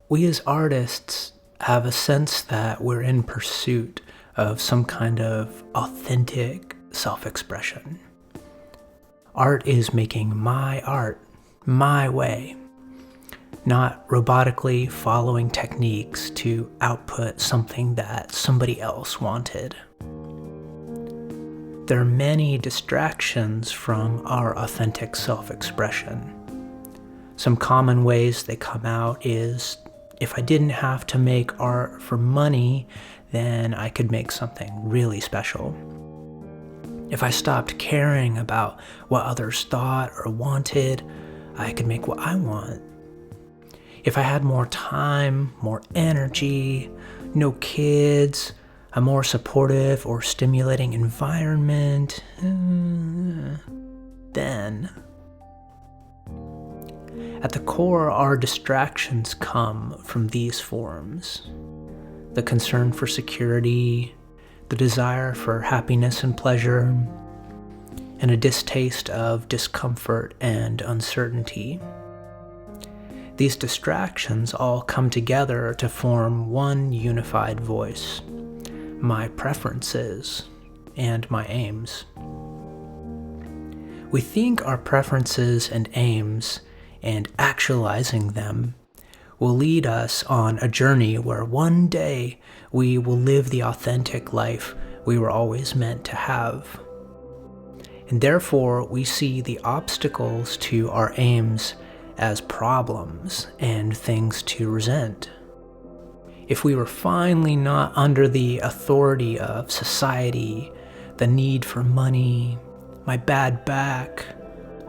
We as artists have a sense that we're in pursuit of some kind of authentic self-expression. Art is making my art my way, not robotically following techniques to output something that somebody else wanted. There are many distractions from our authentic self-expression. Some common ways they come out is, if I didn't have to make art for money, then I could make something really special. If I stopped caring about what others thought or wanted, I could make what I want. If I had more time, more energy, no kids, a more supportive or stimulating environment, then. At the core, our distractions come from these forms: the concern for security, the desire for happiness and pleasure, and a distaste of discomfort and uncertainty. These distractions all come together to form one unified voice: my preferences and my aims. We think our preferences and aims, and actualizing them, will lead us on a journey where one day we will live the authentic life we were always meant to have. And therefore, we see the obstacles to our aims as problems and things to resent. If we were finally not under the authority of society, the need for money, my bad back,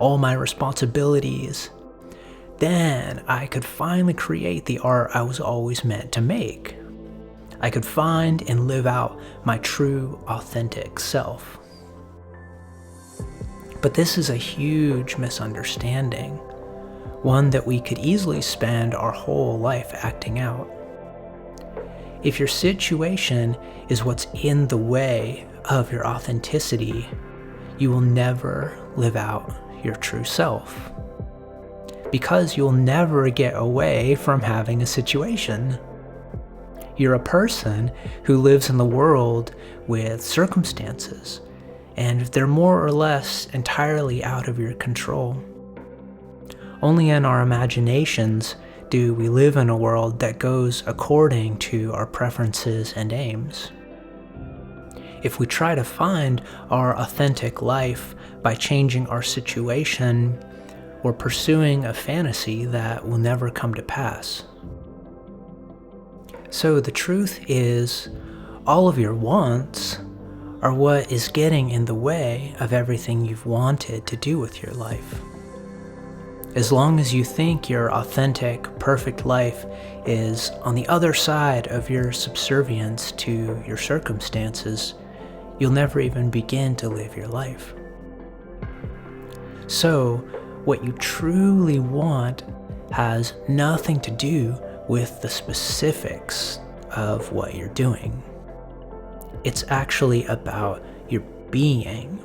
all my responsibilities, then I could finally create the art I was always meant to make. I could find and live out my true, authentic self. But this is a huge misunderstanding, one that we could easily spend our whole life acting out. If your situation is what's in the way of your authenticity, you will never live out your true self, because you'll never get away from having a situation. You're a person who lives in the world with circumstances, and they're more or less entirely out of your control. Only in our imaginations do we live in a world that goes according to our preferences and aims. If we try to find our authentic life by changing our situation, we're pursuing a fantasy that will never come to pass. So the truth is, all of your wants are what is getting in the way of everything you've wanted to do with your life. As long as you think your authentic, perfect life is on the other side of your subservience to your circumstances, you'll never even begin to live your life. So, what you truly want has nothing to do with the specifics of what you're doing. It's actually about your being.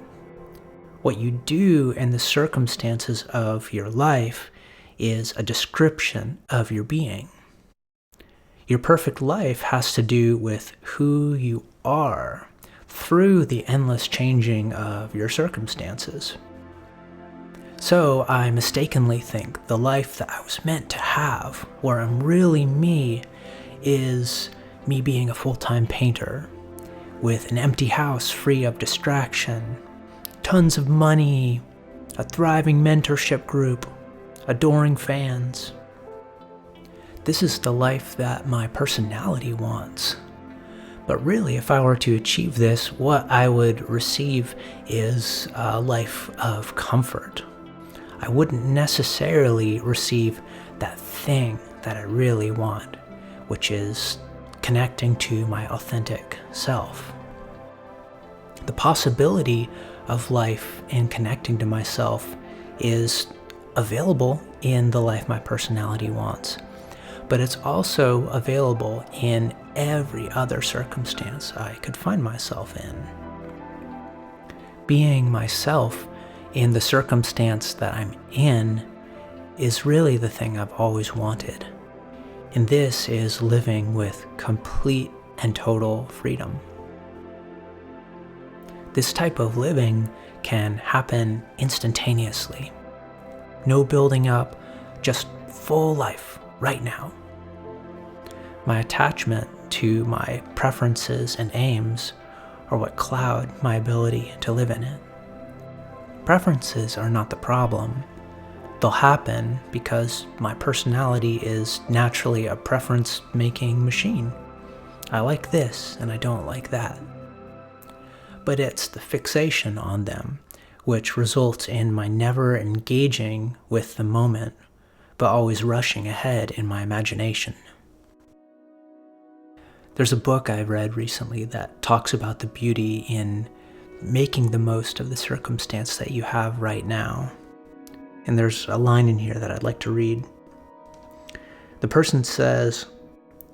What you do in the circumstances of your life is a description of your being. Your perfect life has to do with who you are through the endless changing of your circumstances. So I mistakenly think the life that I was meant to have, where I'm really me, is me being a full-time painter with an empty house free of distraction, tons of money, a thriving mentorship group, adoring fans. This is the life that my personality wants. But really, if I were to achieve this, what I would receive is a life of comfort. I wouldn't necessarily receive that thing that I really want, which is connecting to my authentic self. The possibility of life and connecting to myself is available in the life my personality wants, but it's also available in every other circumstance I could find myself in. Being myself in the circumstance that I'm in is really the thing I've always wanted. And this is living with complete and total freedom. This type of living can happen instantaneously. No building up, just full life right now. My attachment to my preferences and aims are what cloud my ability to live in it. Preferences are not the problem. They'll happen because my personality is naturally a preference-making machine. I like this and I don't like that. But it's the fixation on them which results in my never engaging with the moment, but always rushing ahead in my imagination. There's a book I read recently that talks about the beauty in making the most of the circumstance that you have right now. And there's a line in here that I'd like to read. The person says,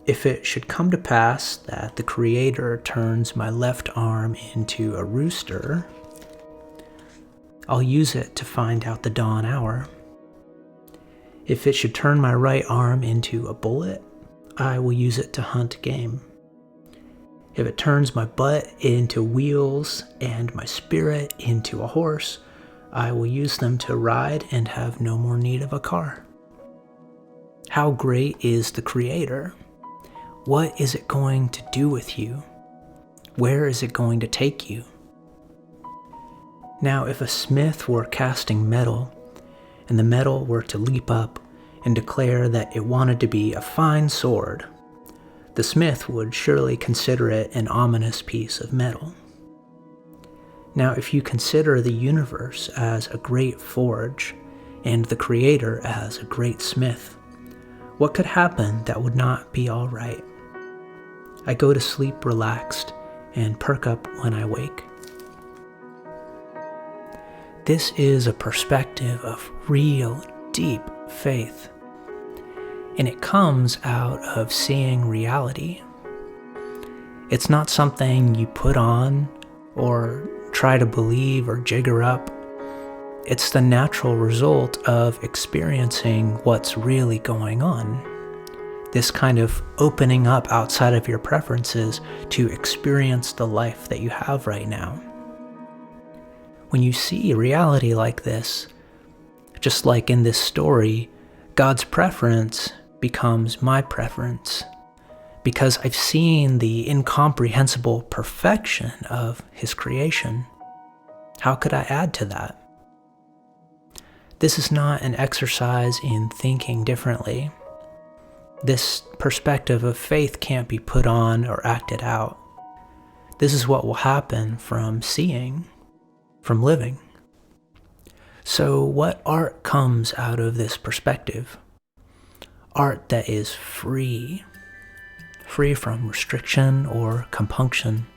"If it should come to pass that the Creator turns my left arm into a rooster, I'll use it to find out the dawn hour. If it should turn my right arm into a bullet, I will use it to hunt game. If it turns my butt into wheels and my spirit into a horse, I will use them to ride and have no more need of a car." How great is the Creator? What is it going to do with you? Where is it going to take you? Now, if a smith were casting metal, and the metal were to leap up and declare that it wanted to be a fine sword, the smith would surely consider it an ominous piece of metal. Now, if you consider the universe as a great forge and the Creator as a great smith, what could happen that would not be all right? I go to sleep relaxed and perk up when I wake. This is a perspective of real, deep faith, and it comes out of seeing reality. It's not something you put on or try to believe or jigger up. It's the natural result of experiencing what's really going on. This kind of opening up outside of your preferences to experience the life that you have right now. When you see reality like this, just like in this story, God's preference becomes my preference, because I've seen the incomprehensible perfection of His creation. How could I add to that? This is not an exercise in thinking differently. This perspective of faith can't be put on or acted out. This is what will happen from seeing, from living. So what art comes out of this perspective? Art that is free from restriction or compunction.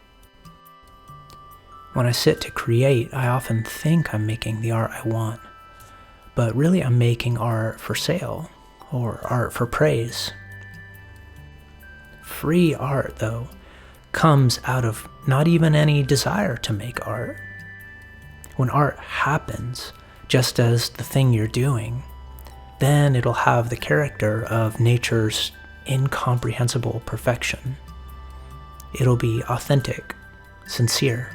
When I sit to create, I often think I'm making the art I want, but really I'm making art for sale or art for praise. Free art, though, comes out of not even any desire to make art. When art happens, just as the thing you're doing, then it'll have the character of nature's incomprehensible perfection. It'll be authentic, sincere.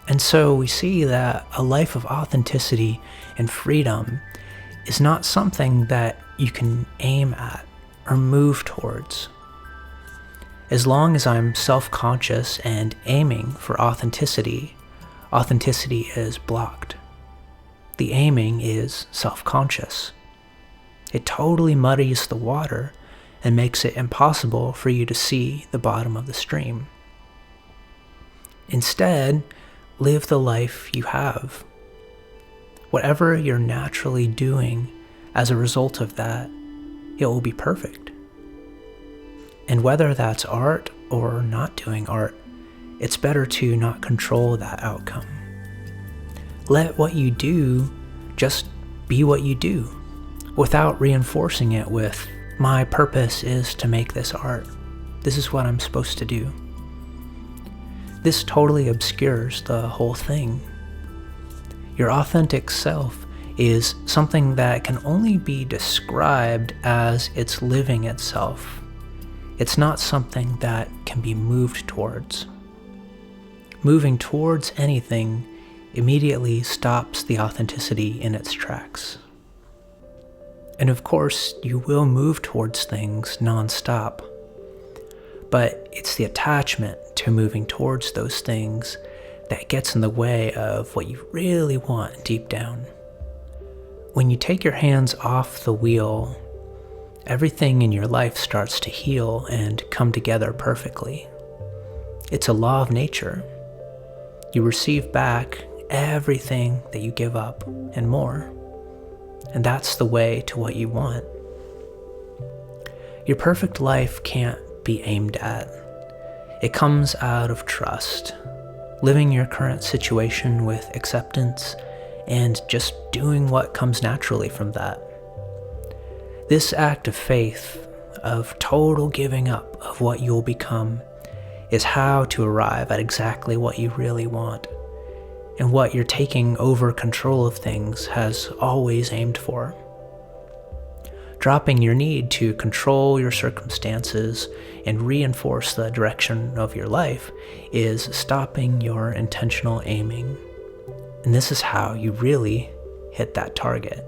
And so we see that a life of authenticity and freedom is not something that you can aim at or move towards. As long as I'm self-conscious and aiming for authenticity, authenticity is blocked. The aiming is self-conscious. It totally muddies the water and makes it impossible for you to see the bottom of the stream. Instead, live the life you have. Whatever you're naturally doing as a result of that, it will be perfect. And whether that's art or not doing art, it's better to not control that outcome. Let what you do just be what you do, without reinforcing it with, my purpose is to make this art. This is what I'm supposed to do. This totally obscures the whole thing. Your authentic self is something that can only be described as it's living itself. It's not something that can be moved towards. Moving towards anything immediately stops the authenticity in its tracks. And of course, you will move towards things nonstop, but it's the attachment to moving towards those things that gets in the way of what you really want deep down. When you take your hands off the wheel, everything in your life starts to heal and come together perfectly. It's a law of nature. You receive back everything that you give up and more. And that's the way to what you want. Your perfect life can't be aimed at. It comes out of trust, living your current situation with acceptance and just doing what comes naturally from that. This act of faith, of total giving up of what you'll become, is how to arrive at exactly what you really want, and what your taking over control of things has always aimed for. Dropping your need to control your circumstances and reinforce the direction of your life is stopping your intentional aiming. And this is how you really hit that target.